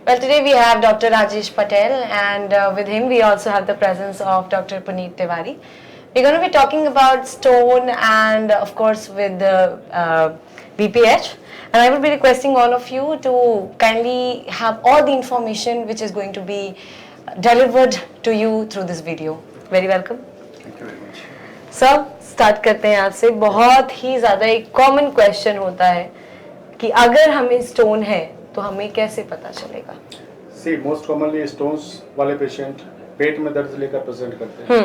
Well, today we have Dr. Rajesh Patel, and with him we also have the presence of Dr. Puneet Tiwari. We're going to be talking about stone and, of course, with the BPH. And I would be requesting all of you to kindly have all the information which is going to be delivered to you through this video. Very welcome. Thank you very much. सब start करते हैं आपसे. बहुत ही ज़्यादा एक common question होता है कि अगर हमें स्टोन है तो हमें कैसे पता चलेगा. सी मोस्ट कॉमनली स्टोन्स वाले पेशेंट पेट में दर्द लेकर प्रेजेंट करते हैं.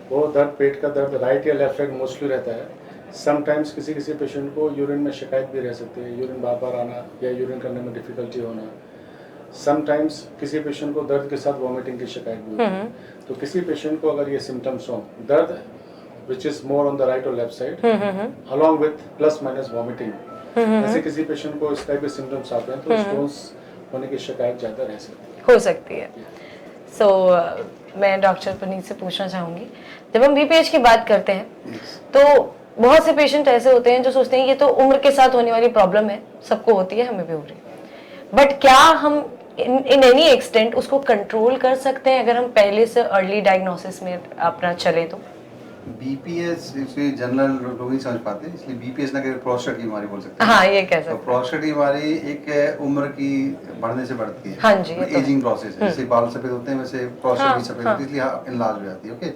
वो दर्द, पेट का दर्द राइट या लेफ्ट साइड मोस्टली रहता है. समटाइम्स किसी पेशेंट को यूरिन में शिकायत भी रह सकती है, यूरिन बार बार आना या यूरिन करने में डिफिकल्टी होना. समटाइम्स किसी पेशेंट को दर्द के साथ वॉमिटिंग की शिकायत भी होती है. तो किसी पेशेंट को अगर ये सिम्टम्स हो, दर्द which is more on the right और left side along with plus minus vomiting, ऐसे किसी पेशेंट को इस टाइप के सिम्टम्स आते हैं तो स्टोन्स होने की शिकायत ज़्यादा हो सकती है. सो मैं डॉक्टर पुनीत से पूछना चाहूँगी, जब हम बीपीएच की बात करते हैं तो बहुत से पेशेंट ऐसे होते हैं जो सोचते हैं ये तो उम्र के साथ होने वाली प्रॉब्लम है, सबको होती है, हमें भी हो रही है. बट क्या हम इन एनी एक्सटेंट उसको कंट्रोल कर सकते हैं अगर हम पहले से अर्ली डायग्नोसिस में अपना चले तो? बीपीएस इसलिए जनरल लोग नहीं समझ पाते, इसलिए बीपीएस ना कहकर प्रोस्टेट की बीमारी बोल सकते हैं. हाँ, ये कह सकते हैं. तो प्रोस्टेट की बीमारी एक उम्र की बढ़ने से बढ़ती है. हाँ जी, एजिंग प्रोसेस है. जैसे बाल सफेद होते हैं वैसे प्रोस्टेट भी सफेद होती है, इसलिए इनलाज हो जाती है. ओके,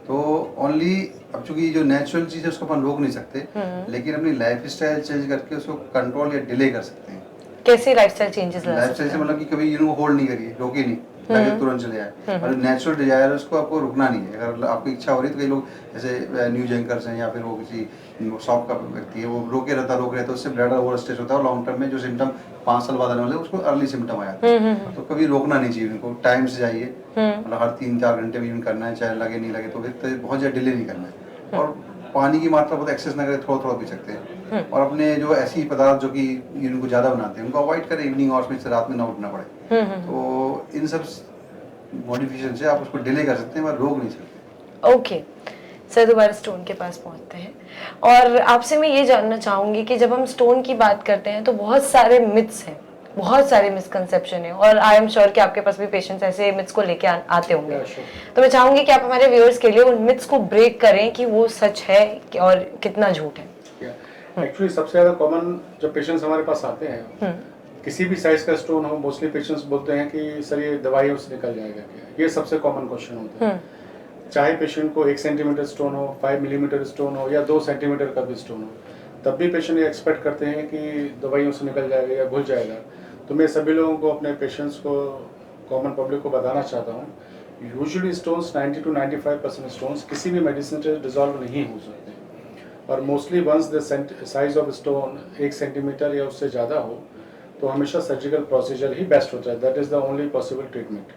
तो ओनली अब चूंकि जो नेचुरल चीज है उसको अपन रोक नहीं सकते, लेकिन अपनी लाइफ स्टाइल चेंज करके उसको कंट्रोल या डिले कर सकते हैं. कैसे लाइफस्टाइल चेंजेस ला लाइफस्टाइल से मतलब कि कभी यूं होल्ड नहीं करिए, रोके नहीं, ताकि तुरंत चले जाए. और नेचुरल डिजायर है उसको आपको रुकना नहीं है. अगर आपकी इच्छा हो रही है तो कई लोग जैसे न्यूज एंकर्स हैं या फिर वो किसी शॉप का व्यक्ति है, वो रोके रहता तो उससे ब्लडर ओवर स्ट्रेस होता है और लॉन्ग टर्म में जो सिम्टम 5 साल बाद आने वाले उसको अर्ली सिम्टम आ जाता है. तो कभी रोकना नहीं चाहिए उनको, टाइम से जाइए. मतलब हर 3-4 घंटे में करना है, चाहे लगे नहीं लगे तो फिर बहुत ज़्यादा डिले नहीं करना है. और पानी की मात्रा बहुत एक्सेस ना करें, थोड़ा थोड़ा पी सकते हैं. और अपने जो ऐसी पदार्थ जो कि इनको ज़्यादा बनाते हैं उनको अवॉइड करें, इवनिंग आवर्स में, रात में ना उठना पड़े. तो इन सब मॉडिफिकेशन से आप उसको डिले कर सकते हैं, पर रोक नहीं सकते. ओके सर, दोबारा स्टोन के पास पहुंचते हैं और आपसे मैं ये जानना चाहूँगी कि जब हम स्टोन की बात करते हैं तो बहुत सारे मिथ्स हैं, बहुत सारे मिसकंसेप्शन है, और आई एम श्योर कि आपके पास भी पेशेंट्स ऐसे मिथ्स को लेके आते होंगे. तो मैं चाहूंगी कि आप हमारे व्यूअर्स के लिए उन मिथ्स को ब्रेक करें कि वो सच है और कितना झूठ है. एक्चुअली सबसे ज़्यादा कॉमन जब पेशेंट्स हमारे पास आते हैं, किसी भी साइज का स्टोन हो, मोस्टली पेशेंट्स बोलते हैं कि सर ये दवाइयों से निकल जाएगा क्या. ये सबसे कॉमन क्वेश्चन होता है. चाहे पेशेंट को 1 सेंटीमीटर स्टोन हो, 5 मिलीमीटर स्टोन हो या 2 सेंटीमीटर का भी स्टोन हो, तब भी पेशेंट ये एक्सपेक्ट करते हैं कि दवाइयों से निकल जाएगा या घुल जाएगा. तो मैं सभी लोगों को, अपने पेशेंट्स को, कॉमन पब्लिक को बताना चाहता हूँ, यूजुअली स्टोन्स 90 to 95% स्टोन्स किसी भी मेडिसिन से डिजॉल्व नहीं हो सकते. और mostly once the size of stone 1 centimetre या उससे ज़्यादा हो तो हमेशा सर्जिकल प्रोसीजर ही बेस्ट होता है. That is the only possible treatment.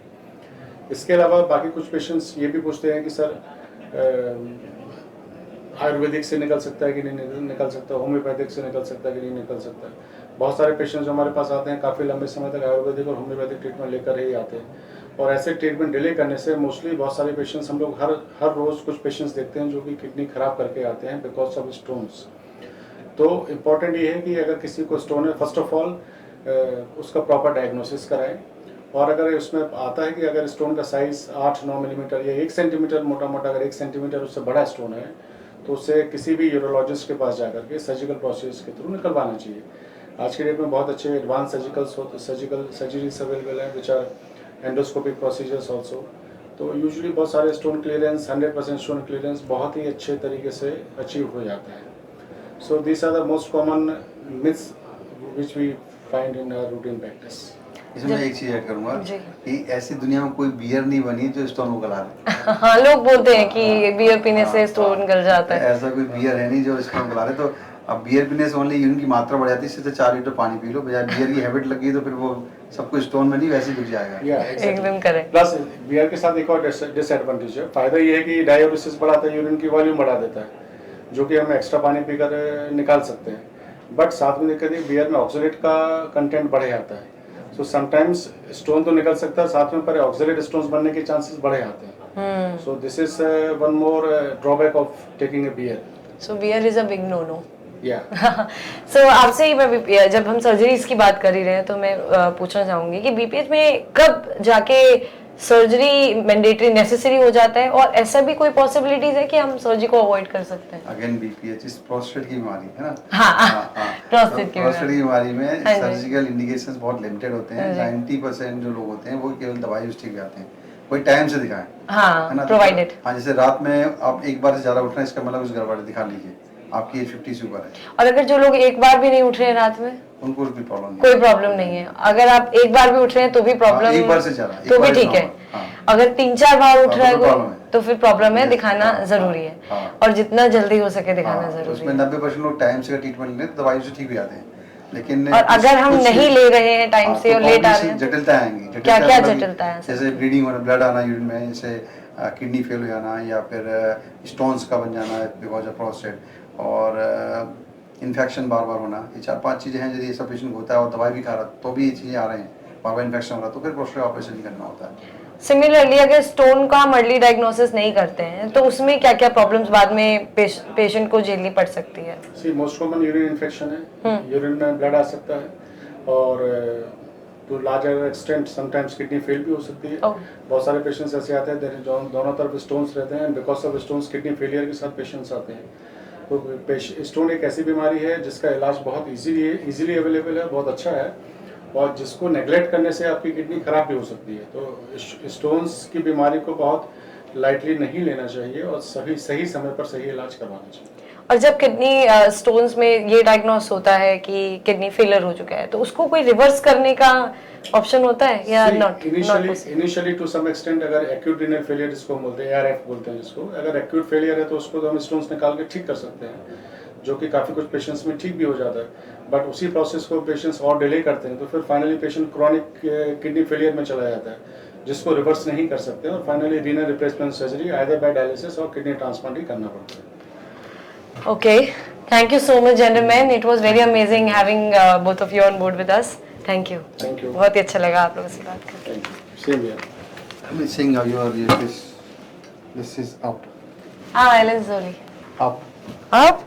इसके अलावा बाकी कुछ पेशेंट्स ये भी पूछते हैं कि सर आयुर्वेदिक से निकल सकता है कि नहीं निकल सकता, होम्योपैथिक से निकल सकता है कि नहीं निकल सकता. बहुत सारे पेशेंट्स जो हमारे पास आते हैं काफ़ी लंबे समय तक आयुर्वेदिक और होम्योपैथिक ट्रीटमेंट लेकर ही आते हैं. और ऐसे ट्रीटमेंट डिले करने से मोस्टली बहुत सारे पेशेंट्स, हम लोग हर रोज़ कुछ पेशेंट्स देखते हैं जो कि किडनी खराब करके आते हैं बिकॉज ऑफ स्टोन्स. तो इम्पॉर्टेंट ये है कि अगर किसी को स्टोन है, फर्स्ट ऑफ ऑल उसका प्रॉपर डायग्नोसिस कराएं. और अगर उसमें आता है कि अगर स्टोन का साइज़ 8-9 मिलीमीटर या 1 सेंटीमीटर मोटा अगर 1 सेंटीमीटर उससे बड़ा स्टोन है तो उसे किसी भी यूरोलॉजिस्ट के पास जाकर के सर्जिकल प्रोसेस के थ्रू निकलवाना चाहिए. आज के डेट में बहुत अच्छे एडवांस सर्जिकल सर्जरीज अवेलेबल हैं which are endoscopic procedures also. तो यूजुअली बहुत सारे स्टोन क्लियरेंस, 100% स्टोन क्लियरेंस बहुत ही अच्छे तरीके से अचीव हो जाता है. So this are the most common myths which we find in our routine practice. इसमें एक चीज ऐड करूंगा कि ऐसी दुनिया में कोई बियर नहीं बनी जो स्टोन को गला दे. हाँ, लोग बोलते हैं कि बियर पीने से स्टोन गल जाता है. ऐसा कोई बियर है नहीं जो स्टोन गला दे. तो अब बियर पीने से ओनली यूरिन की मात्रा बढ़ जाती है, इससे तो 4 लीटर पानी पी लो. बजाय बियर की हैबिट लगी तो फिर वो सब कुछ स्टोन में नहीं वैसे ही घुस जाएगा. एकदम करेक्ट. प्लस बियर के साथ एक और डिसएडवांटेज है. फायदा ये है कि डायबिटीज बढ़ाता है, यूरिन की वॉल्यूम बढ़ा देता है, जो कि हम एक्स्ट्रा पानी पीकर निकाल सकते हैं. बट साथ में दिक्कत है बियर में ऑक्सलेट का कंटेंट बढ़ जाता है. सो समटाइम्स स्टोन तो निकल सकता है, साथ में पर ऑक्सलेट स्टोन्स बनने के चांसेस बढ़े जाते हैं. So this is one more drawback of taking a beer. So beer is a big no no. या सो आपसे ही मैं जब हम सर्जरीज की बात कर ही रहे हैं तो मैं पूछना चाहूंगी कि बीपीएच में कब जाके सर्जरी मैंडेटरी नेसेसरी हो जाता है, और ऐसा भी कोई पॉसिबिलिटीज है कि हम सर्जरी को अवॉइड कर सकते हैं? अगेन बीपीएच इस प्रोस्टेट की बीमारी है ना। हाँ, प्रोस्टेट की प्रोस्टेट की बीमारी में हाँ जी। सर्जिकल इंडिकेशंस बहुत लिमिटेड होते हैं। हाँ 90% जो लोग होते हैं वो केवल दवाई यूज ठीक आते हैं, कोई टाइम से दिखाएं, है हाँ, ना। प्रोवाइडेड। हाँ, जैसे रात में आप एक बार से ज्यादा उठ रहे हैं, इसका मतलब कुछ गड़बड़ है, दिखा लीजिए, आपकी एज 50 से ऊपर है, और अगर जो लोग एक बार भी नहीं उठ रहे हैं रात में, उनको कोई प्रॉब्लम नहीं। कोई प्रॉब्लम नहीं है। अगर आप एक बार भी उठ रहे हैं तो भी प्रॉब्लम, एक बार से ज्यादा, एक तो भी बार ठीक है। normal, हाँ। अगर 3-4 बार उठ हाँ, रहा है तो problem कोई, है। तो फिर प्रॉब्लम है, Yes, दिखाना हाँ, जरूरी है, हाँ। और जितना जल्दी हो सके दिखाना हाँ, जरूरी उसमें है। 90% लोग टाइम से ट्रीटमेंट लें तो दवाई से ठीक भी आते हैं, लेकिन और अगर हम नहीं ले रहे हैं टाइम से और लेट आ रहे हैं, जटिलता आएंगी। क्या क्या मतलब जटिलता है? जैसे ब्लीडिंग होना, ब्लड आना यूरिन में, जैसे किडनी फेल हो जाना, या फिर स्टोन्स का बन जाना बिकॉज ऑफ प्रोस्टेट, और इन्फेक्शन बार बार होना, ये 4-5 चीज़ें हैं। यदि ये सब पेशेंट होता है और दवाई भी खा रहा तो भी ये चीज़ें आ रही हैं, बार बार इन्फेक्शन हो रहा, तो फिर प्रोस्टेट ऑपरेशन करना होता है। सिमिलरली अगर स्टोन का हम अर्ली डायग्नोसिस नहीं करते हैं तो उसमें क्या क्या प्रॉब्लम्स बाद में पेशेंट को झेलनी पड़ सकती है? See most common urine infection है, यूरिन में ब्लड आ सकता है, और to larger extent sometimes kidney fail भी हो सकती है। Oh. बहुत सारे पेशेंट्स ऐसे आते हैं जो दोनों तरफ स्टोन्स रहते हैं, because of stones kidney failure के साथ पेशेंट्स आते हैं। तो स्टोन एक ऐसी बीमारी है जिसका इलाज बहुत इजीली अवेलेबल है, बहुत अच्छा है, और जिसको नेग्लेक्ट करने से आपकी किडनी खराब भी हो सकती है। तो स्टोन्स की बीमारी को बहुत लाइटली नहीं लेना चाहिए और सही समय पर सही इलाज करवाना चाहिए। और जब किडनी स्टोन्स में ये डायग्नोस होता है कि किडनी फेलियर हो चुका है, तो उसको कोई रिवर्स करने का ऑप्शन होता है या not? Initially to some extent, अगर एक्यूट रीनल फेलियर जिसको बोलते हैं, ARF बोलते हैं जिसको, अगर एक्यूट फेलियर है तो उसको तो हम स्टोन्स निकाल के ठीक कर सकते हैं, जो कि काफ़ी कुछ पेशेंट्स में ठीक भी हो जाता है। बट उसी प्रोसेस को पेशेंट्स और डिले करते हैं तो फिर finally patient chronic kidney failure में चला जाता है, जिसको रिवर्स नहीं कर सकते, और finally renal replacement surgery either bye dialysis और किडनी ट्रांसप्लांट ही करना पड़ता है। Okay, thank you so much, gentlemen. It was very amazing having both of you on board with us. Thank you. Thank you. बहुत ही अच्छा लगा आप लोगों से बात करके। Thank you. Same here. I'm seeing how you are, this is up, हाँ, Ellen Zoli. up. Up.